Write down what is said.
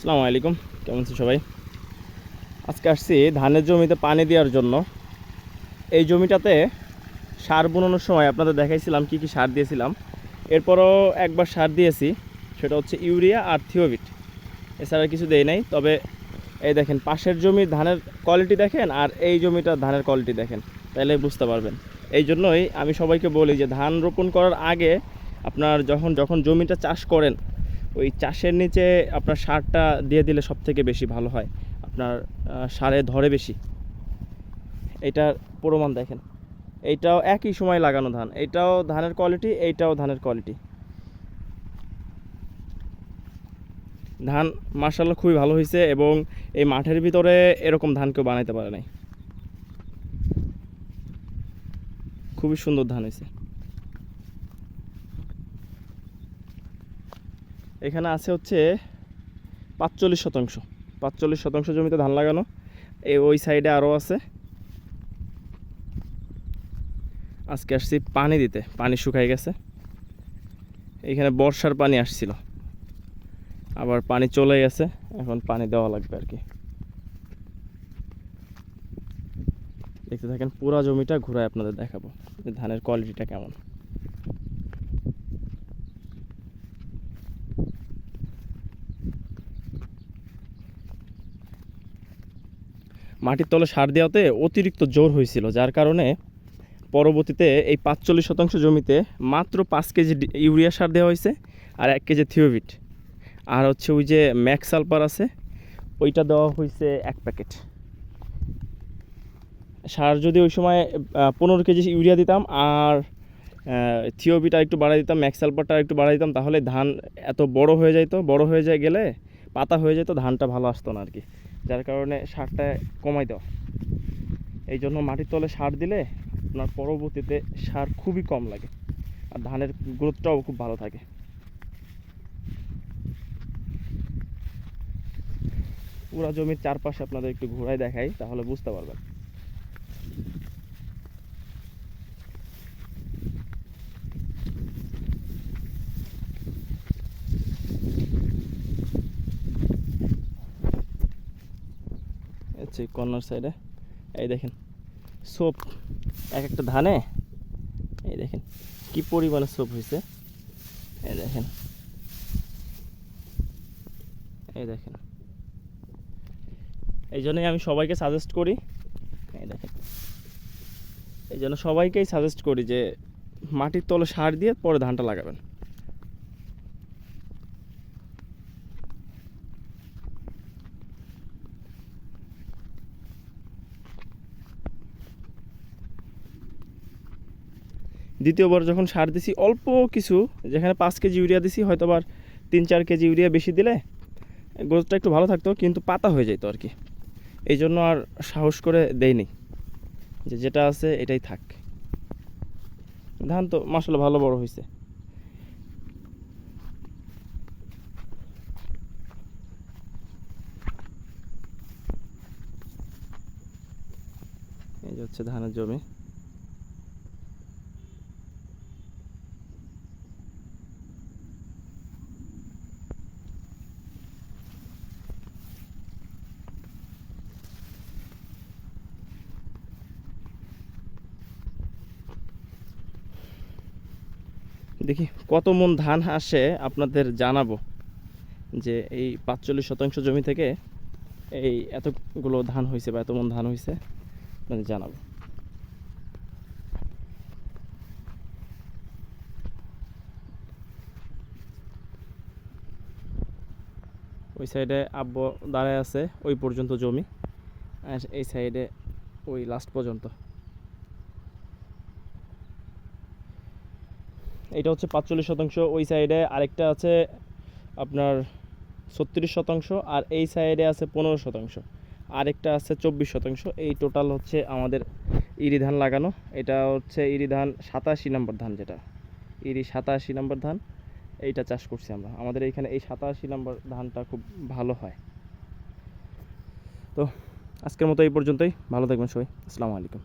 আসসালামু আলাইকুম, কেমন আছেন সবাই? আজকে আসছি ধানের জমিতে পানি দেওয়ার জন্য। এই জমিটাতে সার বুনানোর সময় আপনাদের দেখাইছিলাম কি কি সার দিয়েছিলাম। এরপরও একবার সার দিয়েছি, সেটা হচ্ছে ইউরিয়া আর থিওবিট। এছাড়া কিছু দেই নাই। তবে এই দেখেন, পাশের জমির ধানের কোয়ালিটি দেখেন আর এই জমিটার ধানের কোয়ালিটি দেখেন, তাহলে বুঝতে পারবেন। এই জন্যই আমি সবাইকে বলি যে ধান রোপণ করার আগে আপনার যখন জমিটা চাষ করেন, ওই চাষের নিচে আপনার সারটা দিয়ে দিলে সবথেকে বেশি ভালো হয়। আপনার সারে ধরে বেশি। এটার প্রমাণ দেখেন, এইটাও একই সময় লাগানো ধান, এইটাও ধানের কোয়ালিটি, এইটাও ধানের কোয়ালিটি। ধান মার্শাল্লাহ খুবই ভালো হয়েছে, এবং এই মাঠের ভিতরে এরকম ধান কেউ বানাইতে পারে নাই। খুবই সুন্দর ধান হয়েছে। এখানে আছে হচ্ছে 45 শতাংশ। 45 শতাংশ জমিতে ধান লাগানো। ওই সাইডে আরও আছে। আজকে আসছি পানি দিতে, পানি শুকাই গেছে। এখানে বর্ষার পানি আসছিল, আবার পানি চলে গেছে, এখন পানি দেওয়া লাগবে আর কি। দেখতে থাকেন, পুরো জমিটা ঘুরায় আপনাদের দেখাবো যে ধানের কোয়ালিটিটা কেমন। মাটির তলে সার দেওয়াতে অতিরিক্ত জোর হয়েছিল, যার কারণে পরবর্তীতে এই 45 শতাংশ জমিতে মাত্র 5 কেজি ইউরিয়া সার দেওয়া হয়েছে, আর 1 কেজি থিওবিট, আর হচ্ছে ওই যে ম্যাক্স সালফার আছে, ওইটা দেওয়া হয়েছে 1 প্যাকেট। সার যদি ওই সময় 15 কেজি ইউরিয়া দিতাম, আর থিওবিটা একটু বাড়াই দিতাম, ম্যাক্স সালফারটা একটু বাড়াই দিতাম, তাহলে ধান এত বড় হয়ে যেত, বড় হয়ে যায় গেলে পাতা হয়ে যেত, ধানটা ভালো আসতো না আর কি। যার কারণে সারটা কমাই দেওয়া। এই জন্য মাটির তলে সার দিলে আপনার পরবর্তীতে সার খুবই কম লাগে, আর ধানের গ্রোথটাও খুব ভালো থাকে। পুরা জমির চারপাশে আপনাদের একটু ঘোরায় দেখাই, তাহলে বুঝতে পারবেন। হচ্ছে কর্নার সাইডে এই দেখেন সোপ, এক একটা ধানে এই দেখেন কি পরিমাণে সোপ হয়েছে। এই দেখেন, এই দেখেন। এই জন্যই আমি সবাইকে সাজেস্ট করি, এই দেখেন, এই জন্য সবাইকেই সাজেস্ট করি যে মাটির তলে সার দিয়ে পরে ধানটা লাগাবেন। দ্বিতীয়বার যখন সার দিছি অল্প কিছু, যেখানে 5 কেজি ইউরিয়া দিছি, হয়তো আবার 3-4 কেজি ইউরিয়া বেশি দিলে গ্রোথটা একটু ভালো থাকতো, কিন্তু পাতা হয়ে যেত আর কি। এই জন্য আর সাহস করে দেয়নি, যে যেটা আছে এটাই থাক। ধান তো মাশাআল্লাহ ভালো বড় হয়েছে। এই যে হচ্ছে ধানের জমি। দেখি কত মন ধান আসে আপনাদের জানাবো, যে এই 45 শতাংশ জমি থেকে এই এতগুলো ধান হয়েছে বা এত মন ধান হয়েছে আপনাদের জানাবো। ওই সাইডে আব্বু দাঁড়ায় আছে, ওই পর্যন্ত জমি, আর এই সাইডে ওই লাস্ট পর্যন্ত। এটা হচ্ছে 45 শতাংশ, ওই সাইডে আরেকটা আছে আপনার 36 শতাংশ, আর এই সাইডে আছে 15 শতাংশ, আরেকটা আছে 24 শতাংশ। এই টোটাল হচ্ছে আমাদের ইরি ধান লাগানো। এটা হচ্ছে ইরি ধান 87 নম্বর ধান, যেটা ইরি 87 নম্বর ধান, এইটা চাষ করছি আমরা। আমাদের এইখানে এই 87 নম্বর ধানটা খুব ভালো হয়। তো আজকের মতো এই পর্যন্তই, ভালো থাকবেন সবাই, আসসালামু আলাইকুম।